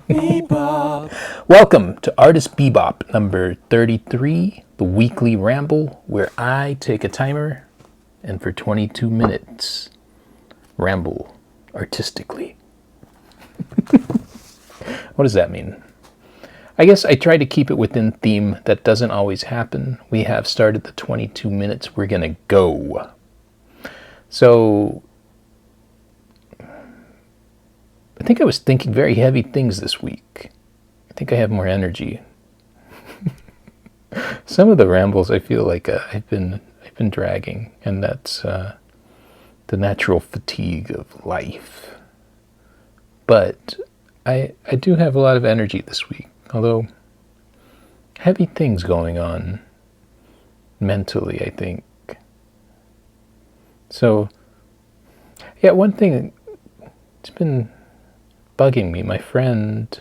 Bebop. Welcome to Artist Bebop number 33, the weekly ramble where I take a timer and for 22 minutes ramble artistically. What does that mean? I guess I try to keep it within theme. That doesn't always happen. We have started the 22 minutes. We're going to go. So, I think I was thinking very heavy things this week. I think I have more energy. Some of the rambles I feel like I've been dragging, and that's the natural fatigue of life. But I do have a lot of energy this week, although heavy things going on mentally, I think. So, yeah, one thing it's been bugging me, my friend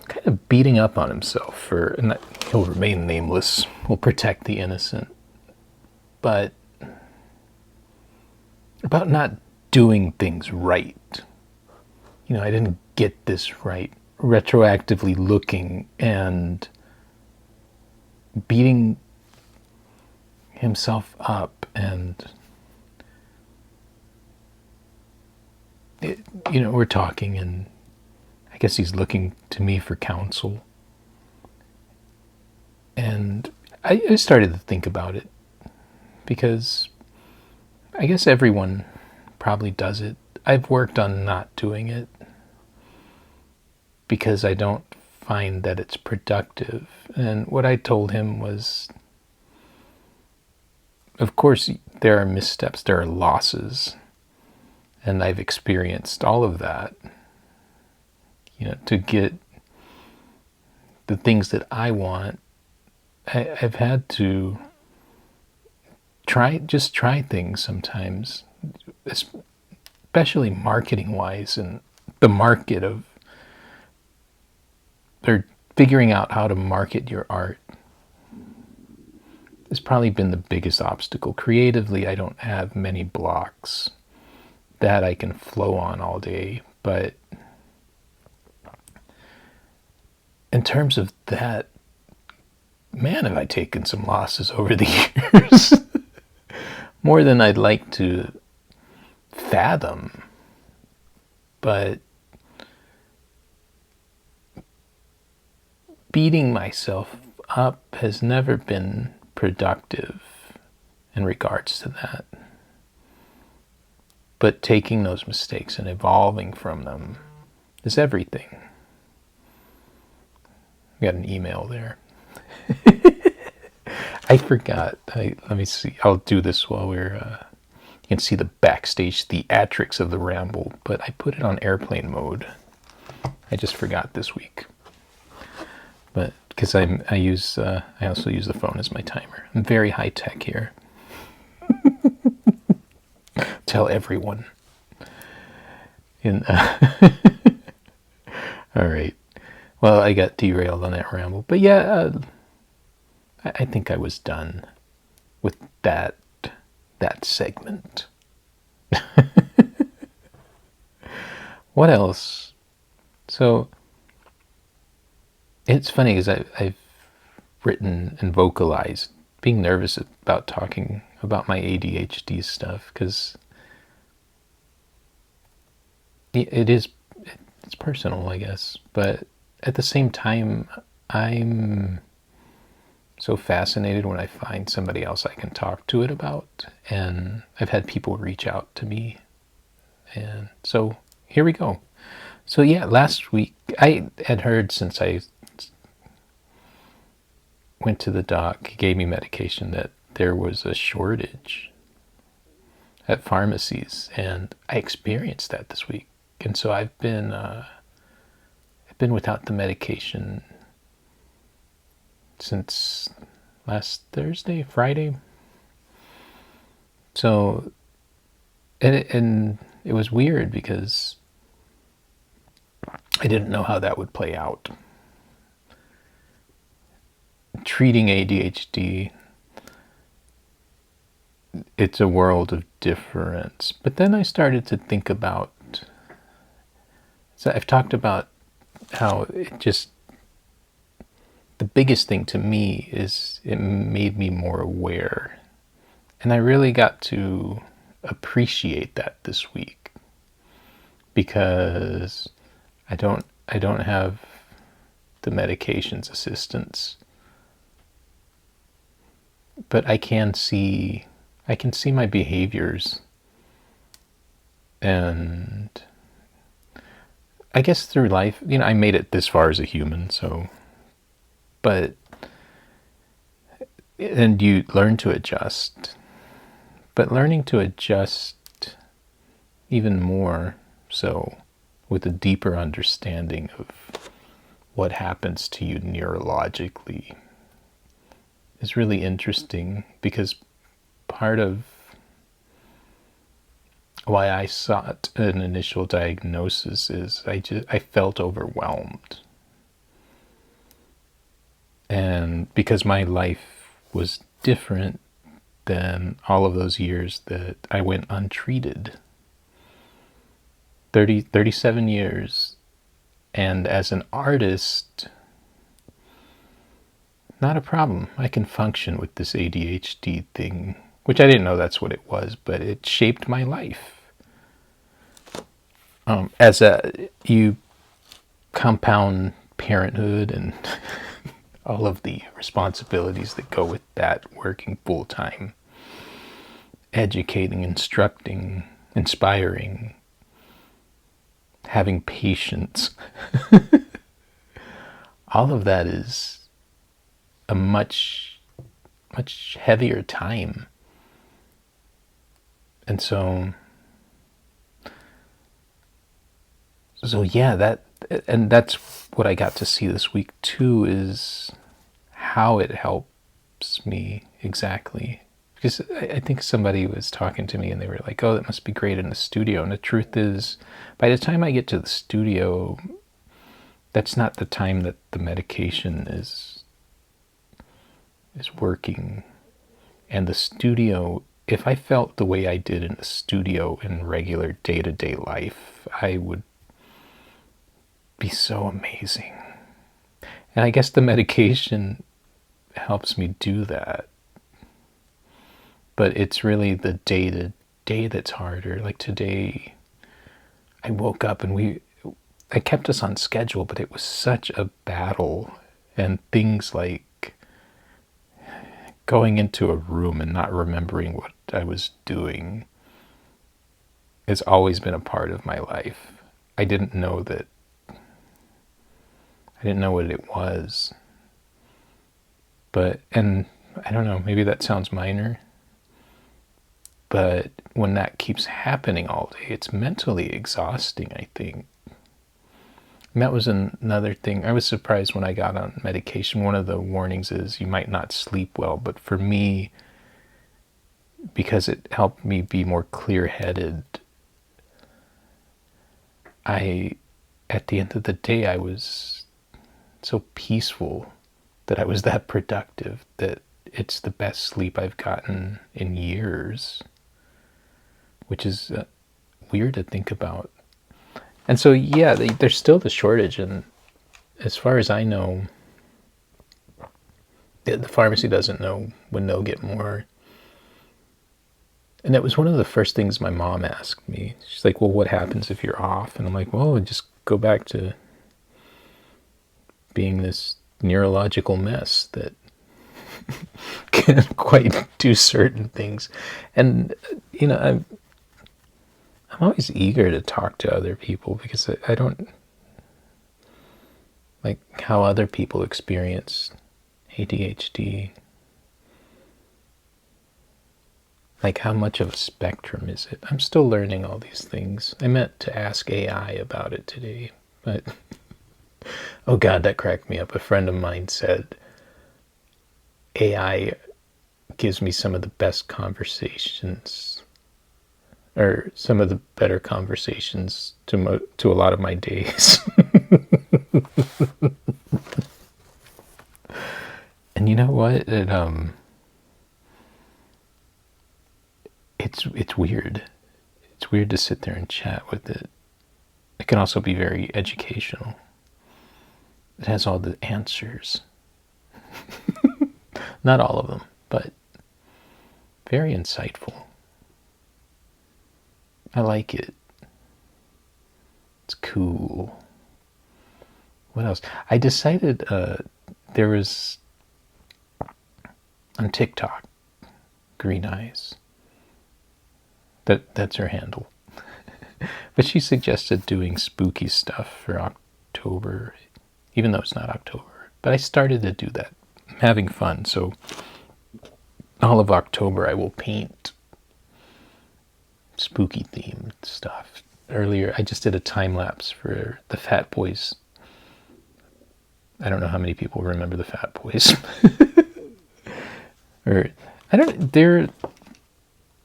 kind of beating up on himself for, and he'll remain nameless, we'll protect the innocent, but about not doing things right. You know, I didn't get this right. Retroactively looking and beating himself up, and we're talking, and I guess he's looking to me for counsel. And I started to think about it, because I guess everyone probably does it. I've worked on not doing it because I don't find that it's productive. And what I told him was, of course, there are missteps, there are losses, and I've experienced all of that. You know, to get the things that I want, I've had to try things sometimes, especially marketing wise, and the market of, they're figuring out how to market your art has probably been the biggest obstacle. Creatively, I don't have many blocks that I can flow on all day, but in terms of that, man, have I taken some losses over the years. More than I'd like to fathom. But beating myself up has never been productive in regards to that. But taking those mistakes and evolving from them is everything. I got an email there. I forgot. Let me see. I'll do this while we're... you can see the backstage theatrics of the ramble, but I put it on airplane mode. I just forgot this week. But because I also use the phone as my timer. I'm very high tech here. Tell everyone. All right. Well, I got derailed on that ramble, but yeah, I think I was done with that segment. What else? So it's funny because I've written and vocalized being nervous about talking about my ADHD stuff, because it's personal, I guess, but at the same time, I'm so fascinated when I find somebody else I can talk to it about, and I've had people reach out to me, and so here we go. So yeah, last week I had heard, since I went to the doc, he gave me medication, that there was a shortage at pharmacies, and I experienced that this week, and so I've been without the medication since last Friday. So, and it was weird because I didn't know how that would play out. Treating ADHD, it's a world of difference. But then I started to think about, So I've talked about how the biggest thing to me is it made me more aware. And I really got to appreciate that this week, because I don't have the medication's assistance, but I can see my behaviors, and I guess through life, I made it this far as a human, so, and you learn to adjust, but learning to adjust even more so with a deeper understanding of what happens to you neurologically is really interesting, because part of why I sought an initial diagnosis is I felt overwhelmed. And because my life was different than all of those years that I went untreated. 37 years. And as an artist, not a problem. I can function with this ADHD thing, which I didn't know that's what it was, but it shaped my life. You compound parenthood and all of the responsibilities that go with that, working full time, educating, instructing, inspiring, having patience. All of that is a much heavier time. And so yeah, that's what I got to see this week too, is how it helps me exactly. Because I think somebody was talking to me and they were like, oh, that must be great in the studio. And the truth is, by the time I get to the studio, that's not the time that the medication is working. And the studio, if I felt the way I did in the studio in regular day-to-day life, I would be so amazing. And I guess the medication helps me do that. But it's really the day-to-day that's harder. Like today, I woke up and I kept us on schedule, but it was such a battle. And things like going into a room and not remembering what I was doing has always been a part of my life. I didn't know what it was. And I don't know, maybe that sounds minor, but when that keeps happening all day, it's mentally exhausting, I think. And that was another thing. I was surprised when I got on medication. One of the warnings is you might not sleep well, but for me, because it helped me be more clear-headed, at the end of the day, I was so peaceful that I was that productive, that it's the best sleep I've gotten in years, which is weird to think about. And so, yeah, there's still the shortage. And as far as I know, the pharmacy doesn't know when they'll get more. And that was one of the first things my mom asked me. She's like, well, what happens if you're off? And I'm like, well, just go back to being this neurological mess that can't quite do certain things. And, I'm always eager to talk to other people, because I don't like how other people experience ADHD. Like, how much of a spectrum is it? I'm still learning all these things. I meant to ask AI about it today, but oh God, that cracked me up. A friend of mine said AI gives me some of the best conversations, or some of the better conversations to a lot of my days. And you know what? It's weird. It's weird to sit there and chat with it. it can also be very educational. It has all the answers. Not all of them, but very insightful. I like it. It's cool. What else? I decided there was on TikTok, Green Eyes. That's her handle. But she suggested doing spooky stuff for October, even though it's not October. But I started to do that. I'm having fun, so all of October I will paint spooky themed stuff. Earlier I just did a time lapse for the Fat Boys. I don't know how many people remember the Fat Boys. Or I don't, they're,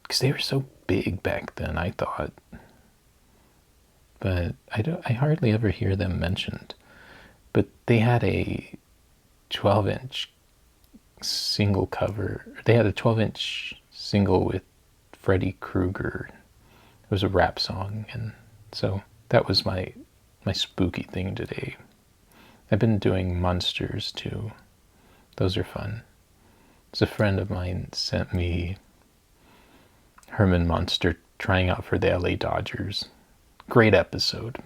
because they were so big back then, I thought. But I hardly ever hear them mentioned. But they had a 12-inch single cover. They had a 12-inch single with Freddy Krueger. It was a rap song, and so that was my spooky thing today. I've been doing monsters too. Those are fun. So a friend of mine sent me Herman Monster trying out for the LA Dodgers. Great episode.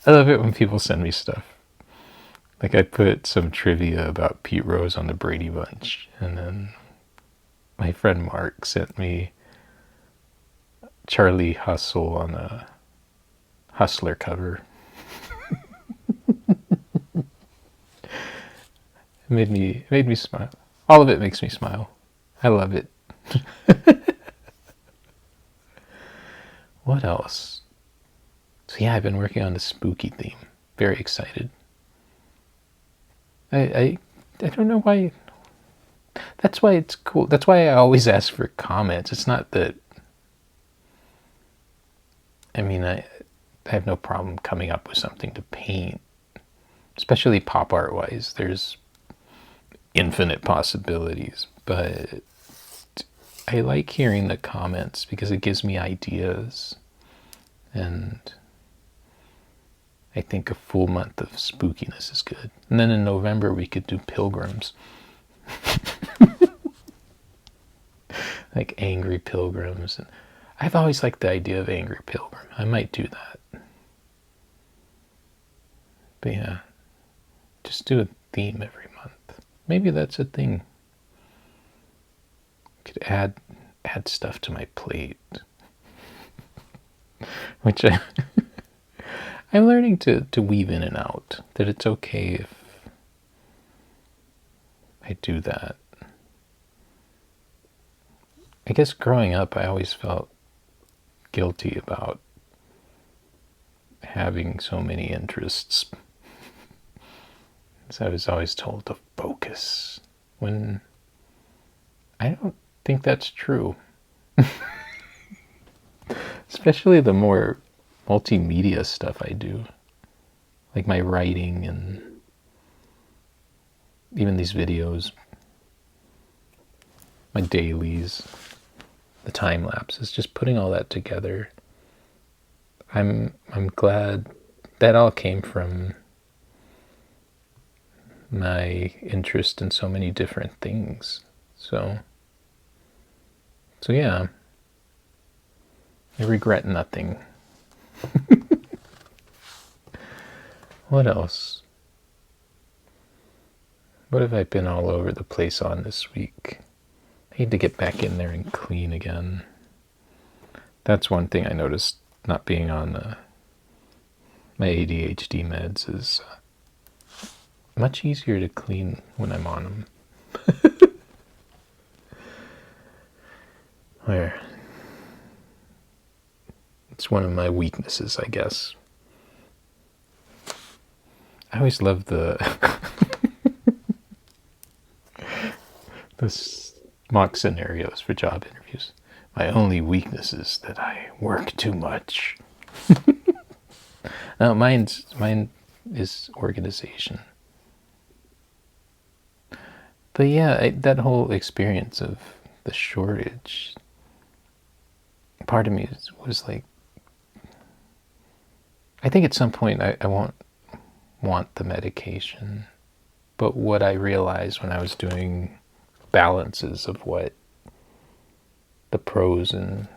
I love it when people send me stuff. Like I put some trivia about Pete Rose on the Brady Bunch, and then my friend Mark sent me Charlie Hustle on a Hustler cover. It made me smile. All of it makes me smile. I love it. What else? So yeah, I've been working on the spooky theme. Very excited. I don't know why. That's why it's cool. That's why I always ask for comments. It's not that. I mean, I have no problem coming up with something to paint, especially pop art wise. There's infinite possibilities, but I like hearing the comments because it gives me ideas, and I think a full month of spookiness is good. And then in November we could do pilgrims. Like angry pilgrims. And I've always liked the idea of angry pilgrim. I might do that. But yeah, just do a theme every month. Maybe that's a thing. Could add stuff to my plate. Which I'm learning to weave in and out. That it's okay if I do that. I guess growing up I always felt guilty about having so many interests. So I was always told to focus, when I don't think that's true. Especially the more multimedia stuff I do, like my writing and even these videos, my dailies, the time lapses, just putting all that together. I'm glad that all came from my interest in so many different things. So yeah, I regret nothing. What else? What have I been all over the place on this week? I need to get back in there and clean again. That's one thing I noticed not being on my ADHD meds is much easier to clean when I'm on them. Where it's one of my weaknesses, I guess. I always love the mock scenarios for job interviews. My only weakness is that I work too much. No, mine is organization. But yeah, that whole experience of the shortage, part of me was like, I think at some point I won't want the medication. But what I realized when I was doing balances of what the pros and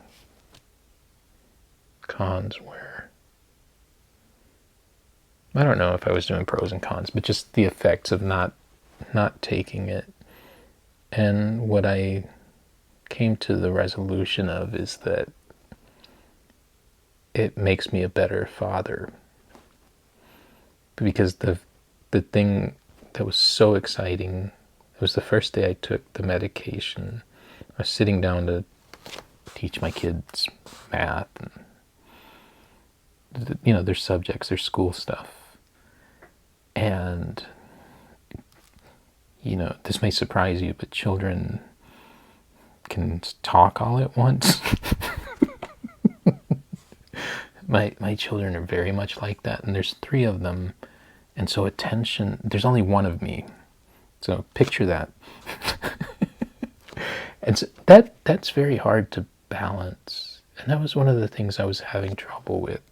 cons were, I don't know if I was doing pros and cons, but just the effects of not taking it. And what I came to the resolution of is that it makes me a better father. Because the thing that was so exciting, it was the first day I took the medication. I was sitting down to teach my kids math and, you know, their subjects, their school stuff. And, you know, this may surprise you, but children can talk all at once. My children are very much like that, and there's 3 of them, and so attention, there's only 1 of me. So picture that. And so that's very hard to balance. And that was one of the things I was having trouble with.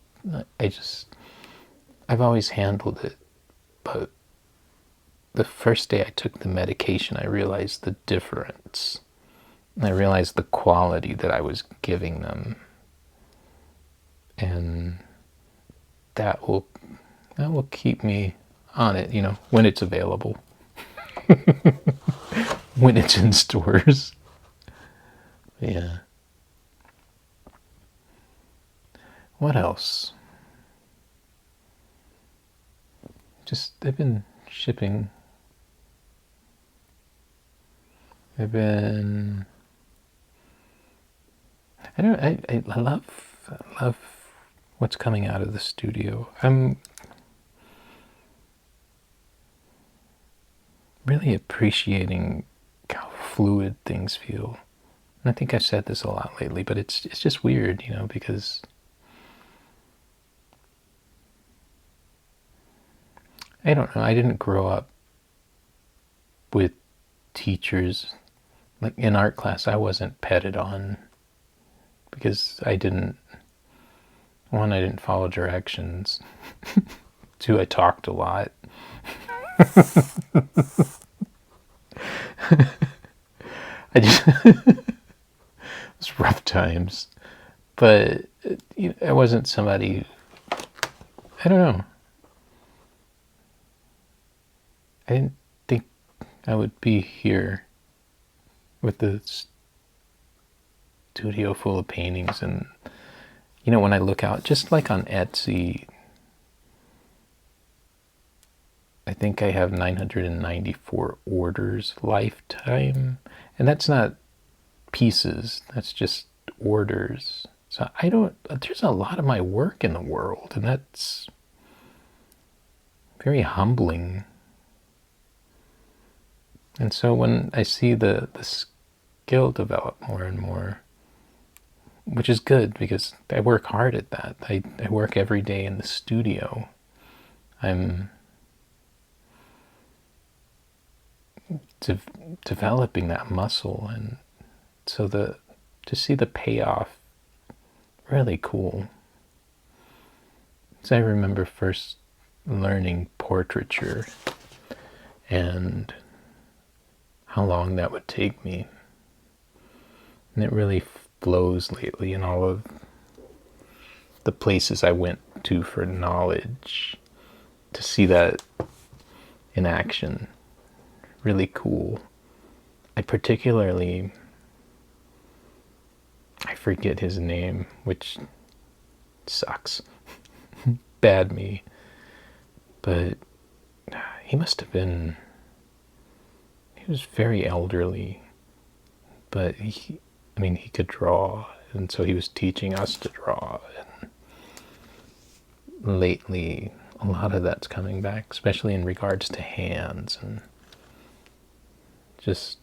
I've always handled it, but the first day I took the medication, I realized the difference. And I realized the quality that I was giving them. And that will keep me on it, you know, when it's available. When it's in stores. Yeah. What else? Just, they've been shipping. I love what's coming out of the studio. I'm really appreciating how fluid things feel. And I think I've said this a lot lately, but it's just weird, you know, because I don't know, I didn't grow up with teachers. Like in art class, I wasn't petted on because I didn't follow directions. 2, I talked a lot. I just it's rough times, but you know, I wasn't somebody. I don't know. I didn't think I would be here with the studio full of paintings, and you know, when I look out, just like on Etsy, I think I have 994 orders lifetime, and that's not pieces, that's just orders. So there's a lot of my work in the world, and that's very humbling. And so when I see the skill develop more and more, which is good because I work hard at that. I work every day in the studio. I'm developing that muscle, and so to see the payoff, really cool. So I remember first learning portraiture and how long that would take me, and it really flows lately in all of the places I went to for knowledge. To see that in action, really cool. I forget his name, which sucks. Bad me. But he was very elderly, but he could draw, and so he was teaching us to draw. And lately, a lot of that's coming back, especially in regards to hands, and just,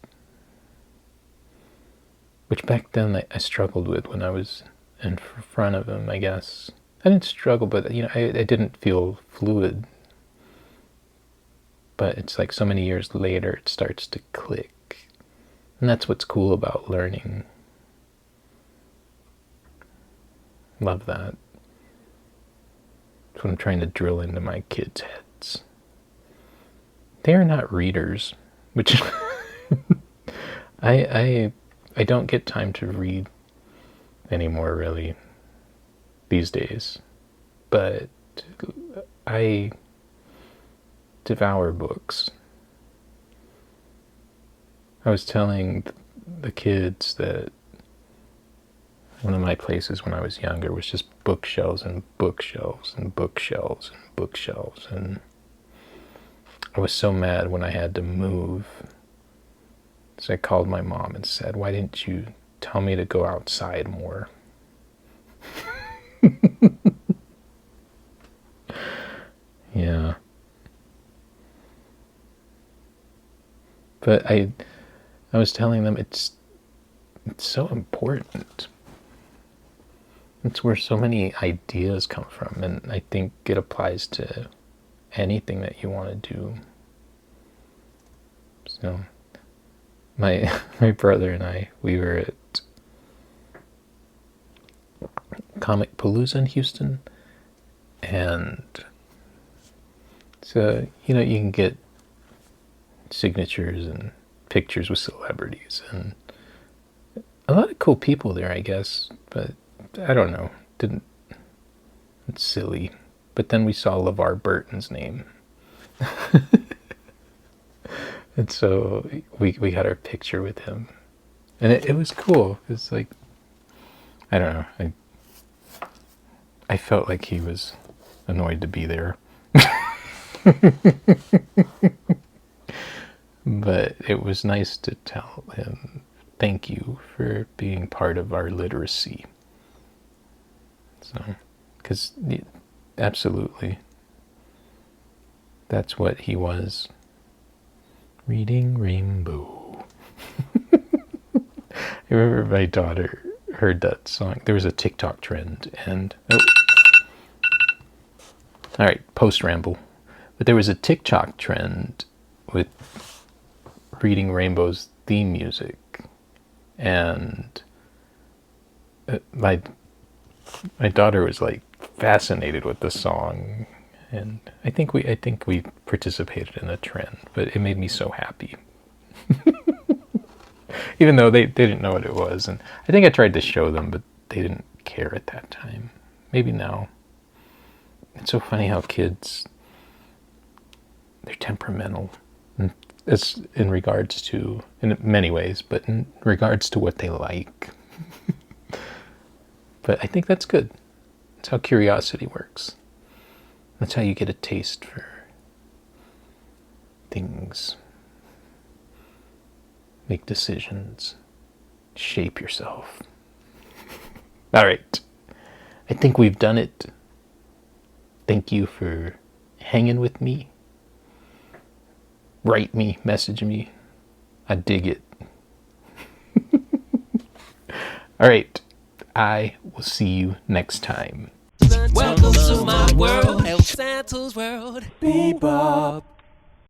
which back then I struggled with when I was in front of him, I guess. I didn't struggle, but you know, I didn't feel fluid. But it's like so many years later, it starts to click. And that's what's cool about learning. Love that. That's what I'm trying to drill into my kids' heads. They are not readers, which I don't get time to read anymore, really, these days. But I devour books. I was telling the kids that one of my places when I was younger was just bookshelves and bookshelves and bookshelves and bookshelves, and I was so mad when I had to move. So I called my mom and said, "Why didn't you tell me to go outside more?" Yeah. But I was telling them it's so important. It's where so many ideas come from, and I think it applies to anything that you want to do. So my brother and I, we were at Comic Palooza in Houston, and so you can get signatures and pictures with celebrities and a lot of cool people there, I guess, but I don't know, it's silly. But then we saw LeVar Burton's name. And so we got our picture with him, and it was cool. It's like, I don't know, I felt like he was annoyed to be there. But it was nice to tell him thank you for being part of our literacy. So, because absolutely, that's what he was. Reading Rainbow. I remember my daughter heard that song. There was a TikTok trend, and all right, post ramble. But there was a TikTok trend with Reading Rainbow's theme music, and my daughter was like fascinated with the song, and I think we participated in a trend, but it made me so happy. Even though they didn't know what it was, and I think I tried to show them, but they didn't care at that time. Maybe now. It's so funny how kids, they're temperamental. It's in regards to, in many ways, but in regards to what they like. But I think that's good. That's how curiosity works. That's how you get a taste for things. Make decisions. Shape yourself. All right. I think we've done it. Thank you for hanging with me. Write me, message me. I dig it. All right. I will see you next time. Welcome to my world, El Santos world. Bebop.